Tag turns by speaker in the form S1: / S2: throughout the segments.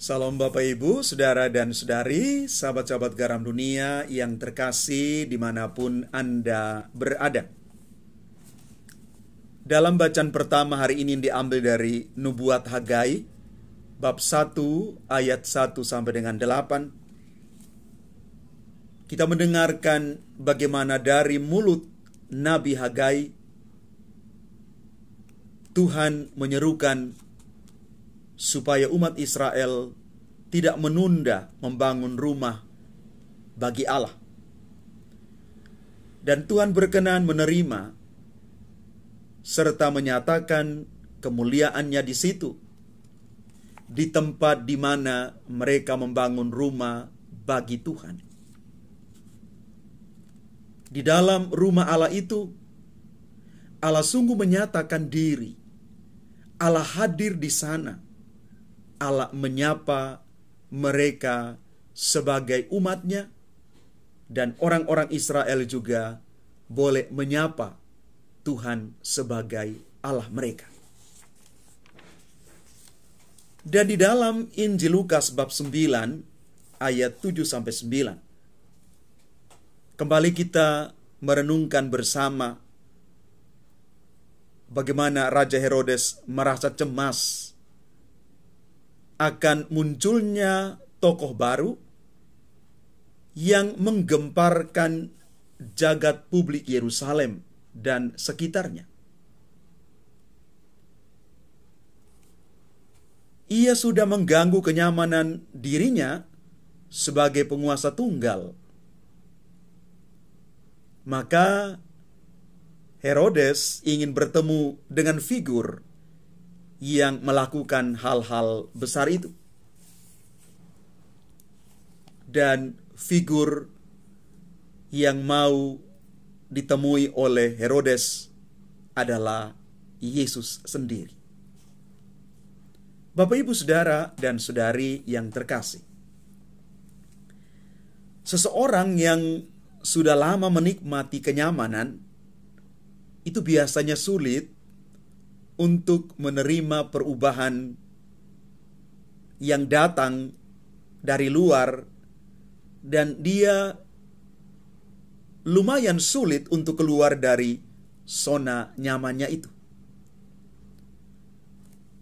S1: Salam Bapak Ibu, Saudara dan Saudari, sahabat-sahabat garam dunia yang terkasih dimanapun Anda berada. Dalam bacaan pertama hari ini diambil dari Nubuat Hagai, bab 1 ayat 1 sampai dengan 8. Kita mendengarkan bagaimana dari mulut Nabi Hagai, Tuhan menyerukan supaya umat Israel tidak menunda membangun rumah bagi Allah. Dan Tuhan berkenan menerima serta menyatakan kemuliaannya di situ, di tempat di mana mereka membangun rumah bagi Tuhan. Di dalam rumah Allah itu, Allah sungguh menyatakan diri. Allah hadir di sana. Allah menyapa mereka sebagai umatnya, dan orang-orang Israel juga boleh menyapa Tuhan sebagai Allah mereka. Dan di dalam Injil Lukas bab 9 ayat 7-9, kembali kita merenungkan bersama bagaimana Raja Herodes merasa cemas akan munculnya tokoh baru yang menggemparkan jagat publik Yerusalem dan sekitarnya. Ia sudah mengganggu kenyamanan dirinya sebagai penguasa tunggal. Maka Herodes ingin bertemu dengan figur yang melakukan hal-hal besar itu. Dan figur yang mau ditemui oleh Herodes adalah Yesus sendiri. Bapak, Ibu, Saudara, dan Saudari yang terkasih, seseorang yang sudah lama menikmati kenyamanan itu biasanya sulit untuk menerima perubahan yang datang dari luar, dan dia lumayan sulit untuk keluar dari zona nyamannya itu.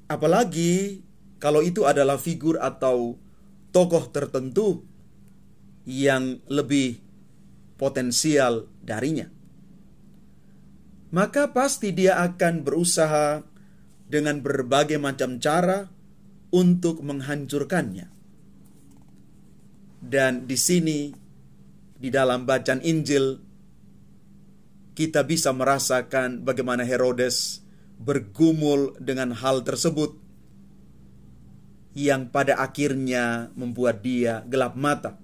S1: Apalagi kalau itu adalah figur atau tokoh tertentu yang lebih potensial darinya. Maka pasti dia akan berusaha dengan berbagai macam cara untuk menghancurkannya. Dan di sini, di dalam bacaan Injil, kita bisa merasakan bagaimana Herodes bergumul dengan hal tersebut, yang pada akhirnya membuat dia gelap mata.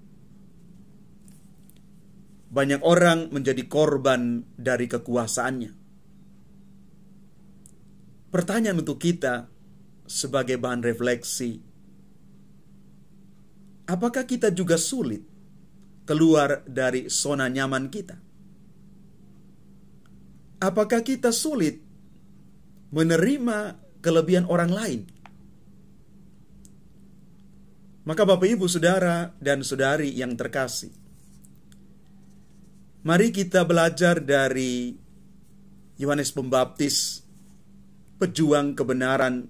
S1: Banyak orang menjadi korban dari kekuasaannya. Pertanyaan untuk kita sebagai bahan refleksi, apakah kita juga sulit keluar dari zona nyaman kita? Apakah kita sulit menerima kelebihan orang lain? Maka Bapak, Ibu, Saudara, dan Saudari yang terkasih, mari kita belajar dari Yohanes Pembaptis, pejuang kebenaran,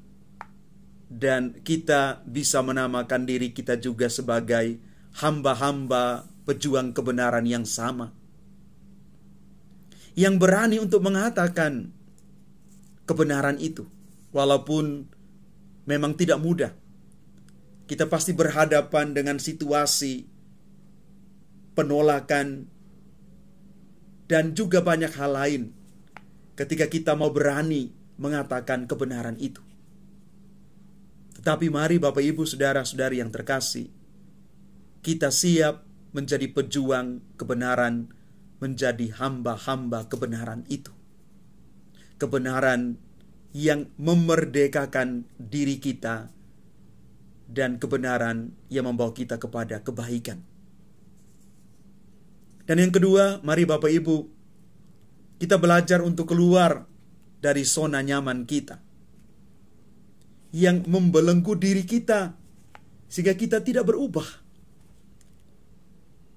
S1: dan kita bisa menamakan diri kita juga sebagai hamba-hamba pejuang kebenaran yang sama, yang berani untuk mengatakan kebenaran itu, walaupun memang tidak mudah. Kita pasti berhadapan dengan situasi penolakan dan juga banyak hal lain ketika kita mau berani mengatakan kebenaran itu. Tetapi mari Bapak, Ibu, Saudara-saudari yang terkasih, kita siap menjadi pejuang kebenaran, menjadi hamba-hamba kebenaran itu. Kebenaran yang memerdekakan diri kita, dan kebenaran yang membawa kita kepada kebaikan. Dan yang kedua, mari Bapak Ibu, kita belajar untuk keluar dari zona nyaman kita yang membelenggu diri kita sehingga kita tidak berubah.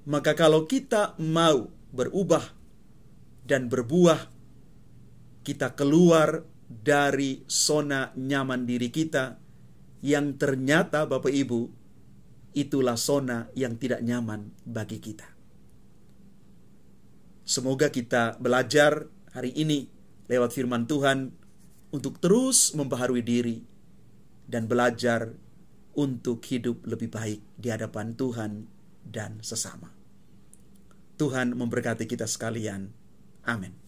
S1: Maka kalau kita mau berubah dan berbuah, kita keluar dari zona nyaman diri kita, yang ternyata Bapak Ibu, itulah zona yang tidak nyaman bagi kita. Semoga kita belajar hari ini lewat firman Tuhan untuk terus membaharui diri dan belajar untuk hidup lebih baik di hadapan Tuhan dan sesama. Tuhan memberkati kita sekalian. Amin.